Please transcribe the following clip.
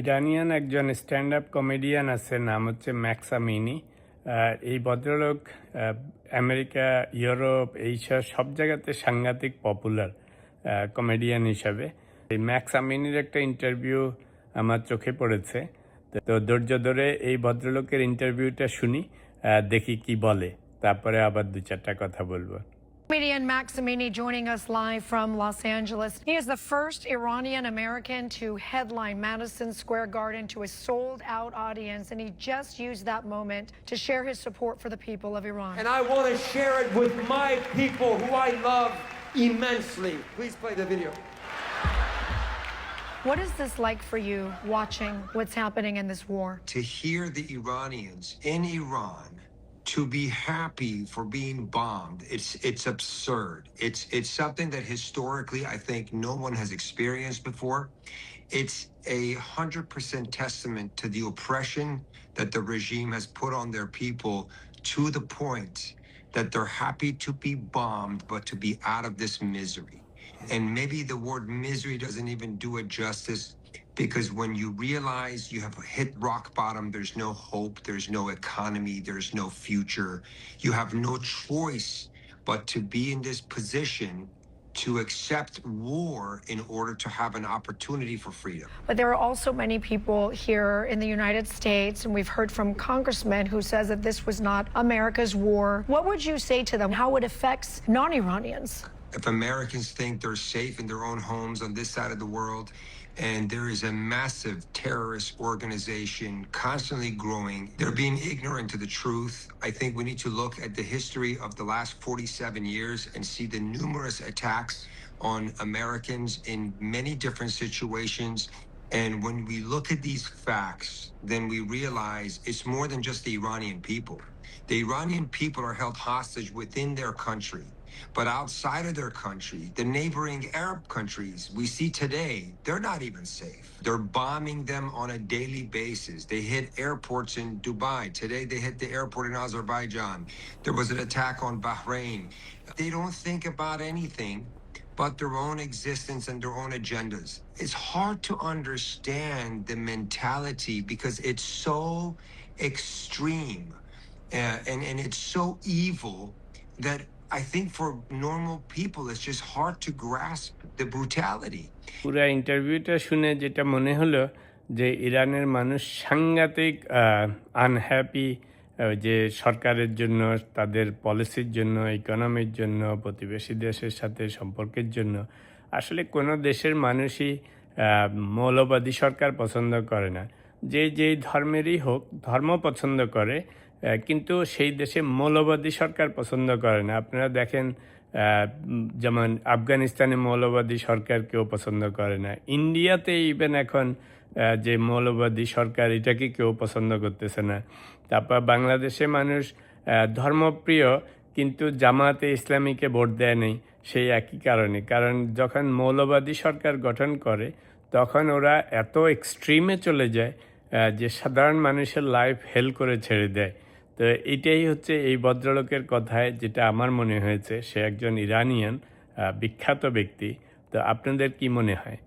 Iranian একজন stand up comedian আছে, নাম হচ্ছে ম্যাক্স আমিনি। এই ভদ্রলোক আমেরিকা, ইউরোপ এইসব সব জায়গাতে সাংঘাতিক পপুলার কমেডিয়ান হিসাবে। এই ম্যাক্স আমিনির একটা ইন্টারভিউ আমার চোখে পড়েছে, তো ধৈর্য ধরে এই ভদ্রলোকের ইন্টারভিউটা শুনি, দেখি কি বলে, তারপরে আবার দু চারটা কথা বলবো। Comedian Max Amini joining us live from Los Angeles. He is the first Iranian American to headline Madison Square Garden to a sold-out audience, and he just used that moment to share his support for the people of Iran. And I want to share it with my people who I love immensely. Please play the video. What is this like for you, watching what's happening in this war? To hear the Iranians in Iran to be happy for being bombed, it's absurd. It's something that historically I think no one has experienced before. It's 100% testament to the oppression that the regime has put on their people, to the point that they're happy to be bombed, but to be out of this misery. And maybe the word misery doesn't even do it justice, because when you realize you have hit rock bottom, there's no hope, there's no economy, there's no future. You have no choice but to be in this position to accept war in order to have an opportunity for freedom. But there are also many people here in the United States, and we've heard from congressmen who says that this was not America's war. What would you say to them, how it affects non-Iranians? If Americans think they're safe in their own homes on this side of the world, and there is a massive terrorist organization constantly growing, they're being ignorant to the truth. I think we need to look at the history of the last 47 years and see the numerous attacks on Americans in many different situations. And when we look at these facts, then we realize it's more than just the Iranian people. The Iranian people are held hostage within their country. But outside of their country, the neighboring Arab countries we see today, they're not even safe. They're bombing them on a daily basis. They hit airports in Dubai. Today, they hit the airport in Azerbaijan. There was an attack on Bahrain. They don't think about anything but their own existence and their own agendas. It's hard to understand the mentality because it's so extreme and it's so evil that I think for normal people, it's just hard to grasp the brutality. পুরা ইন্টারভিউটা শুনে যেটা মনে হলো যে ইরানের মানুষ সাংঘাতিক আনহ্যাপি, যে সরকারের জন্য, তাদের পলিসির জন্য, ইকোনমির জন্য, প্রতিবেশী দেশের সাথে সম্পর্কের জন্য। আসলে কোনো দেশের মানুষই মৌলবাদী সরকার পছন্দ করে না। যেই ধর্মেরই হোক, ধর্ম পছন্দ করে, কিন্তু সেই দেশে মৌলবাদী সরকার পছন্দ করে না। আপনারা দেখেন, যেমন আফগানিস্তানে মৌলবাদী সরকার কেউ পছন্দ করে না। ইন্ডিয়াতে ইভেন এখন যে মৌলবাদী সরকার, এটাকে কেউ পছন্দ করতেছে না। তারপর বাংলাদেশে মানুষ ধর্মপ্রিয়, কিন্তু জামাতে ইসলামীকে ভোট দেয় নেই সেই একই কারণে। কারণ যখন মৌলবাদী সরকার গঠন করে, তখন ওরা এত এক্সট্রিমে চলে যায় যে সাধারণ মানুষের লাইফ হেল করে ছেড়ে দেয়। তো এটাই হচ্ছে এই ভদ্রলোকের কথায় যেটা আমার মনে হয়েছে। সে একজন ইরানিয়ান বিখ্যাত ব্যক্তি। তো আপনাদের কি মনে হয়?